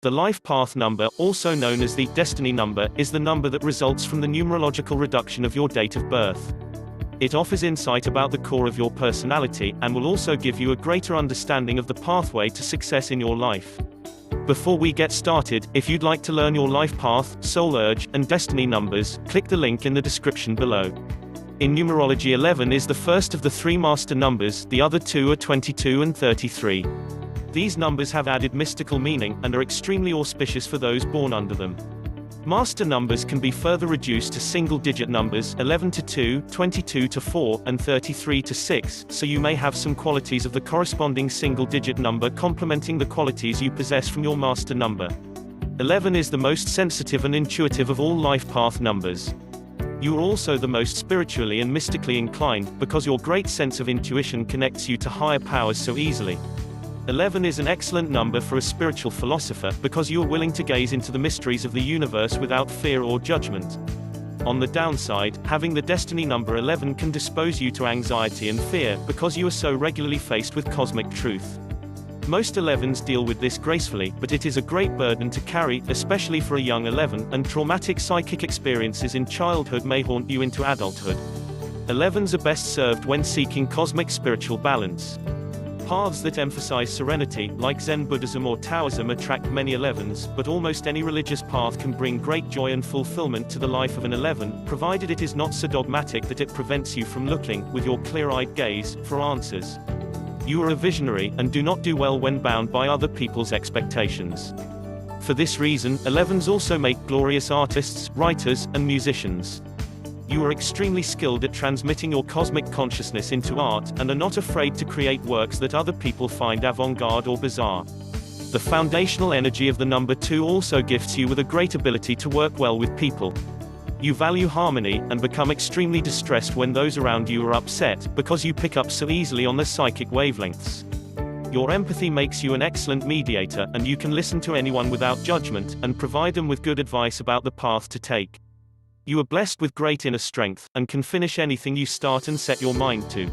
The life path number, also known as the destiny number, is the number that results from the numerological reduction of your date of birth. It offers insight about the core of your personality, and will also give you a greater understanding of the pathway to success in your life. Before we get started, if you'd like to learn your life path, soul urge, and destiny numbers, click the link in the description below. In numerology, 11 is the first of the three master numbers, the other two are 22 and 33. These numbers have added mystical meaning, and are extremely auspicious for those born under them. Master numbers can be further reduced to single-digit numbers, 11 to 2, 22 to 4, and 33 to 6, so you may have some qualities of the corresponding single-digit number complementing the qualities you possess from your master number. 11 is the most sensitive and intuitive of all life path numbers. You are also the most spiritually and mystically inclined, because your great sense of intuition connects you to higher powers so easily. 11 is an excellent number for a spiritual philosopher, because you are willing to gaze into the mysteries of the universe without fear or judgment. On the downside, having the destiny number 11 can dispose you to anxiety and fear, because you are so regularly faced with cosmic truth. Most 11s deal with this gracefully, but it is a great burden to carry, especially for a young 11, and traumatic psychic experiences in childhood may haunt you into adulthood. 11s are best served when seeking cosmic spiritual balance. Paths that emphasize serenity, like Zen Buddhism or Taoism, attract many 11s, but almost any religious path can bring great joy and fulfillment to the life of an 11, provided it is not so dogmatic that it prevents you from looking, with your clear-eyed gaze, for answers. You are a visionary, and do not do well when bound by other people's expectations. For this reason, 11s also make glorious artists, writers, and musicians. You are extremely skilled at transmitting your cosmic consciousness into art, and are not afraid to create works that other people find avant-garde or bizarre. The foundational energy of the number 2 also gifts you with a great ability to work well with people. You value harmony, and become extremely distressed when those around you are upset, because you pick up so easily on their psychic wavelengths. Your empathy makes you an excellent mediator, and you can listen to anyone without judgment, and provide them with good advice about the path to take. You are blessed with great inner strength, and can finish anything you start and set your mind to.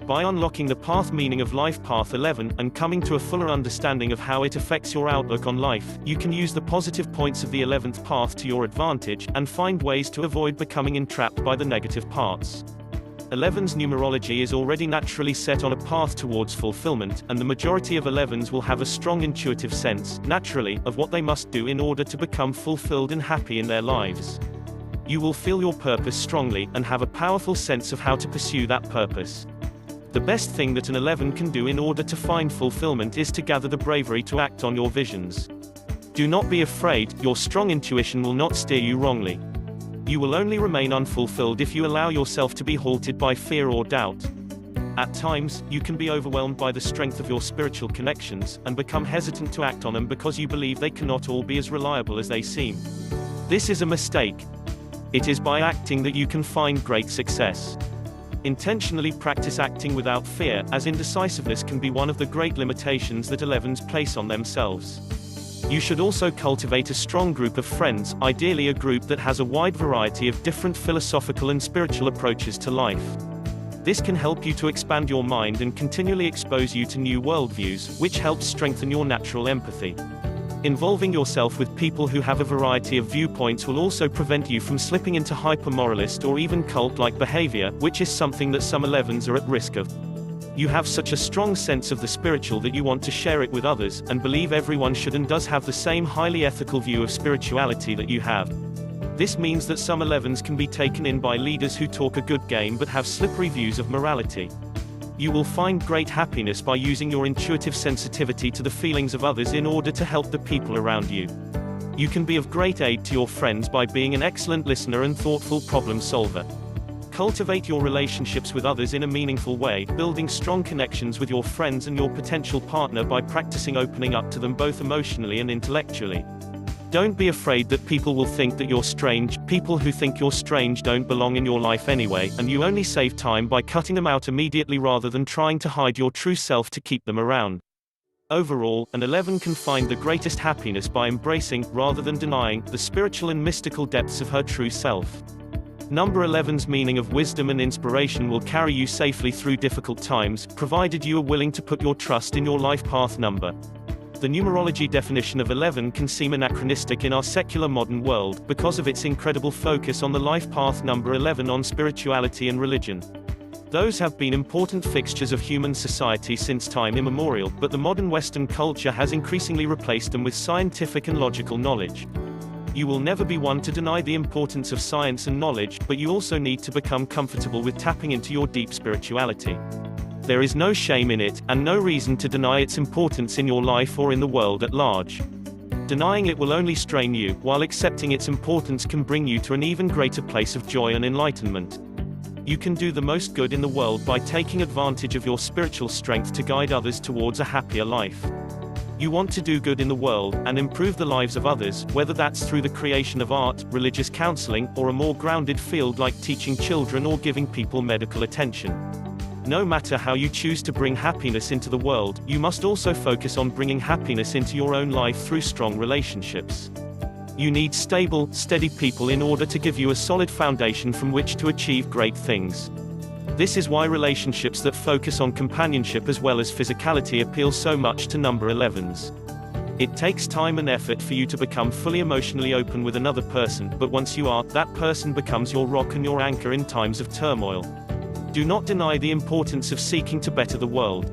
By unlocking the path meaning of life path 11, and coming to a fuller understanding of how it affects your outlook on life, you can use the positive points of the 11th path to your advantage, and find ways to avoid becoming entrapped by the negative parts. 11's numerology is already naturally set on a path towards fulfillment, and the majority of 11s will have a strong intuitive sense, naturally, of what they must do in order to become fulfilled and happy in their lives. You will feel your purpose strongly, and have a powerful sense of how to pursue that purpose. The best thing that an 11 can do in order to find fulfillment is to gather the bravery to act on your visions. Do not be afraid, your strong intuition will not steer you wrongly. You will only remain unfulfilled if you allow yourself to be halted by fear or doubt. At times, you can be overwhelmed by the strength of your spiritual connections, and become hesitant to act on them because you believe they cannot all be as reliable as they seem. This is a mistake. It is by acting that you can find great success. Intentionally practice acting without fear, as indecisiveness can be one of the great limitations that 11s place on themselves. You should also cultivate a strong group of friends, ideally a group that has a wide variety of different philosophical and spiritual approaches to life. This can help you to expand your mind and continually expose you to new worldviews, which helps strengthen your natural empathy. Involving yourself with people who have a variety of viewpoints will also prevent you from slipping into hyper-moralist or even cult-like behavior, which is something that some 11s are at risk of. You have such a strong sense of the spiritual that you want to share it with others, and believe everyone should and does have the same highly ethical view of spirituality that you have. This means that some 11s can be taken in by leaders who talk a good game but have slippery views of morality. You will find great happiness by using your intuitive sensitivity to the feelings of others in order to help the people around you. You can be of great aid to your friends by being an excellent listener and thoughtful problem solver. Cultivate your relationships with others in a meaningful way, building strong connections with your friends and your potential partner by practicing opening up to them both emotionally and intellectually. Don't be afraid that people will think that you're strange. People who think you're strange don't belong in your life anyway, and you only save time by cutting them out immediately rather than trying to hide your true self to keep them around. Overall, an 11 can find the greatest happiness by embracing, rather than denying, the spiritual and mystical depths of her true self. Number 11's meaning of wisdom and inspiration will carry you safely through difficult times, provided you are willing to put your trust in your life path number. The numerology definition of 11 can seem anachronistic in our secular modern world, because of its incredible focus on the life path number 11 on spirituality and religion. Those have been important fixtures of human society since time immemorial, but the modern Western culture has increasingly replaced them with scientific and logical knowledge. You will never be one to deny the importance of science and knowledge, but you also need to become comfortable with tapping into your deep spirituality. There is no shame in it, and no reason to deny its importance in your life or in the world at large. Denying it will only strain you, while accepting its importance can bring you to an even greater place of joy and enlightenment. You can do the most good in the world by taking advantage of your spiritual strength to guide others towards a happier life. You want to do good in the world, and improve the lives of others, whether that's through the creation of art, religious counseling, or a more grounded field like teaching children or giving people medical attention. No matter how you choose to bring happiness into the world, you must also focus on bringing happiness into your own life through strong relationships. You need stable, steady people in order to give you a solid foundation from which to achieve great things. This is why relationships that focus on companionship as well as physicality appeal so much to number 11s. It takes time and effort for you to become fully emotionally open with another person, but once you are, that person becomes your rock and your anchor in times of turmoil. Do not deny the importance of seeking to better the world.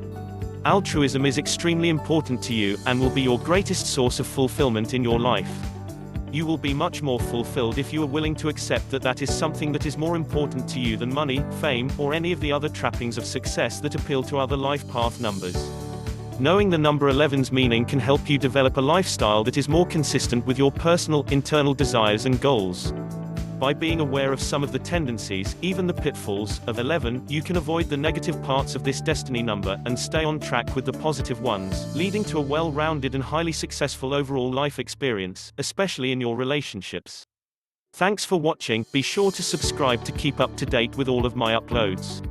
Altruism is extremely important to you, and will be your greatest source of fulfillment in your life. You will be much more fulfilled if you are willing to accept that that is something that is more important to you than money, fame, or any of the other trappings of success that appeal to other life path numbers. Knowing the number 11's meaning can help you develop a lifestyle that is more consistent with your personal, internal desires and goals. By being aware of some of the tendencies, even the pitfalls, of 11, you can avoid the negative parts of this destiny number, and stay on track with the positive ones, leading to a well-rounded and highly successful overall life experience, especially in your relationships. Thanks for watching. Be sure to subscribe to keep up to date with all of my uploads.